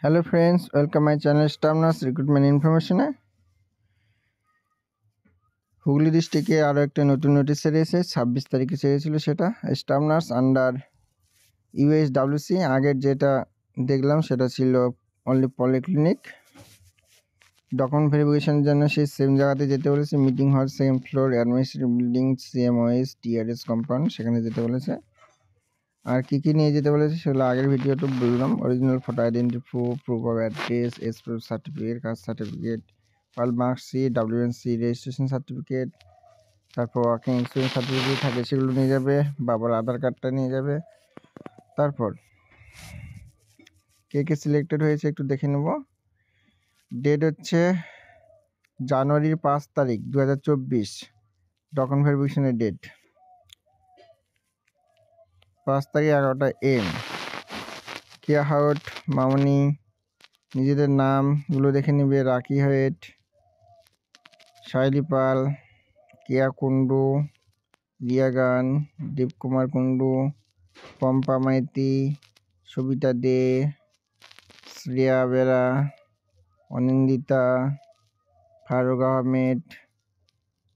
Hello friends, welcome my channel staff nurse recruitment ইনফরমেশনে। হুগলি ডিস্ট্রিক্টে আরও একটা নতুন নোটিশ এসেছে, 26 তারিখে ছেড়েছিল। সেটা স্টাফ নার্স আন্ডার ইউএসডব্লিউসি। আগের যেটা দেখলাম সেটা ছিল অনলি পলিক্লিনিক। ডকুমেন্ট ভেরিফিকেশনের জন্য সেই সেম জায়গাতে যেতে বলেছে, মিটিং হল second floor, administrative building, CMOS TRS compound, সেখানে যেতে বলেছে। আর কী নিয়ে যেতে বলেছে সেগুলো আগের ভিডিওতে বললাম। Original photo identity proof of address, এসপ্রুফ সার্টিফিকেট, কাস্ট সার্টিফিকেট, পাল মার্কশিট, ডাব্লিউএনসি রেজিস্ট্রেশন সার্টিফিকেট, তারপর ওয়ার্কিং এক্সপিরিয়েন্স সার্টিফিকেট থাকে সেগুলো নিয়ে যাবে, বাবার আধার কার্ডটা নিয়ে যাবে। তারপর কে সিলেক্টেড হয়েছে একটু দেখে নেব। ডেট হচ্ছে জানুয়ারির 5 তারিখ 2024, ডকুমেন্ট ভেরিফিকেশনের ডেট 5 তারিখ 11টা AM। কেয়া হাউট মামনি, নিজেদের নামগুলো দেখে নেবে। রাকি হাইট, শাইলি পাল, কেয়া কুন্ডু, রিয়া গান, দীপকুমার কুন্ডু, পম্পা মাইতি, সবিতা দে, শ্রেয়া বেরা, অনিন্দিতা, ফারুক আহমেদ,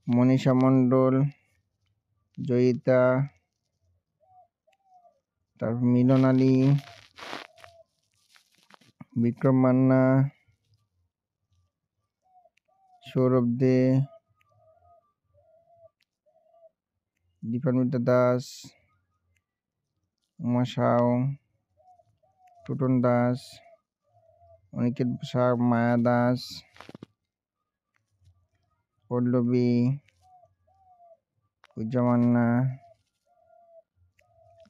মনীষা মণ্ডল, জয়িতা, তারপর মিলন আলী, বিক্রম মান্না, সৌরভ দে, দীপান্বিতা দাস, উমা সাউ, টুটন দাস, অনিকেত শাহ, মায়া দাস, পল্লবী, পূজা মান্না,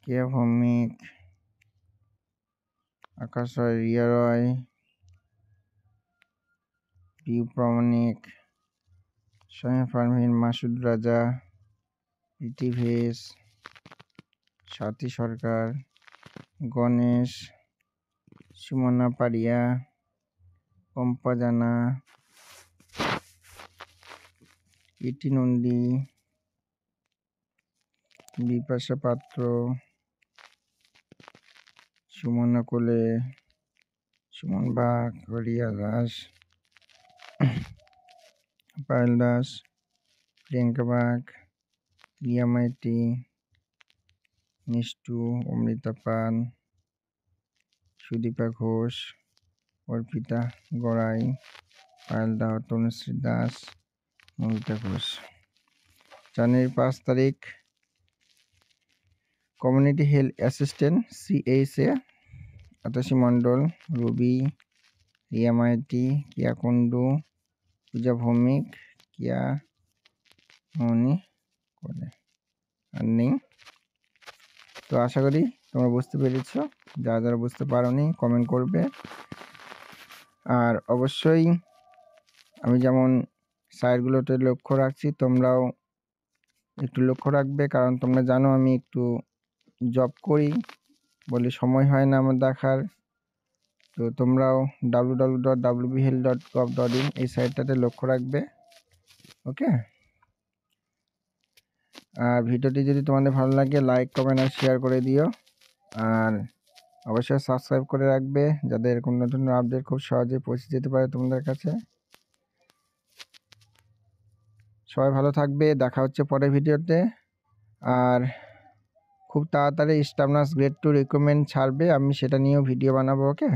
কেয়া ভৌমিক, আকাশ রয়, রিয়া রয়, পিউ প্রামাণিক, সোনিয়া পারভিন, মাসুদ রাজা, প্রীতি ভেস, সাথী সরকার, গণেশ, সুমনা পারিয়া, পম্পা জানা, ইটি নন্দী, বিপাশা পাত্র, সুমনা কোলে, সুমন বাগ, রিয়া দাস, পায়েল দাস, প্রিয়াঙ্কা বাগ, রিয়া মাইতি, মিষ্টু, অমৃতা পান, সুদীপা ঘোষ, অর্পিতা গড়াই, পায়েল দাস, তনুশ্রী দাস, মমিতা ঘোষ। জানুয়ারি 5 তারিখ কমিউনিটি হেলথ অ্যাসিস্ট্যান্ট CHA, আতাশী মণ্ডল, রবি, রিয়া মাইতি, কিয়া কুন্ডু, পূজা ভৌমিক, কিয়া মনি করে আর নেই। তো আশা করি তোমরা বুঝতে পেরেছ। যারা বুঝতে পারোনি কমেন্ট করবে। আর অবশ্যই আমি যেমন সাইটগুলোতে লক্ষ্য রাখছি, তোমরাও একটু লক্ষ্য রাখবে, কারণ তোমরা জানো আমি একটু জব করি বলে সময় হয় না আমার দেখার। তো তোমরাও www.wbhealth.gov.in এই সাইটটাতে লক্ষ্য রাখবে। ওকে। আর ভিডিওটি যদি তোমাদের ভালো লাগে লাইক, কমেন্ট আর শেয়ার করে দিও। আর অবশ্যই সাবস্ক্রাইব করে রাখবে, যাতে এরকম নতুন আপডেট খুব সহজে পৌঁছে যেতে পারে তোমাদের কাছে। সবাই ভালো থাকবে, দেখা হচ্ছে পরের ভিডিওতে। আর খুব তাড়াতাড়ি স্টাফ নার্স গ্রেড 2 রিক্রুটমেন্ট ছাড়বে, আমি সেটা নিয়েও ভিডিও বানাবো। ওকে।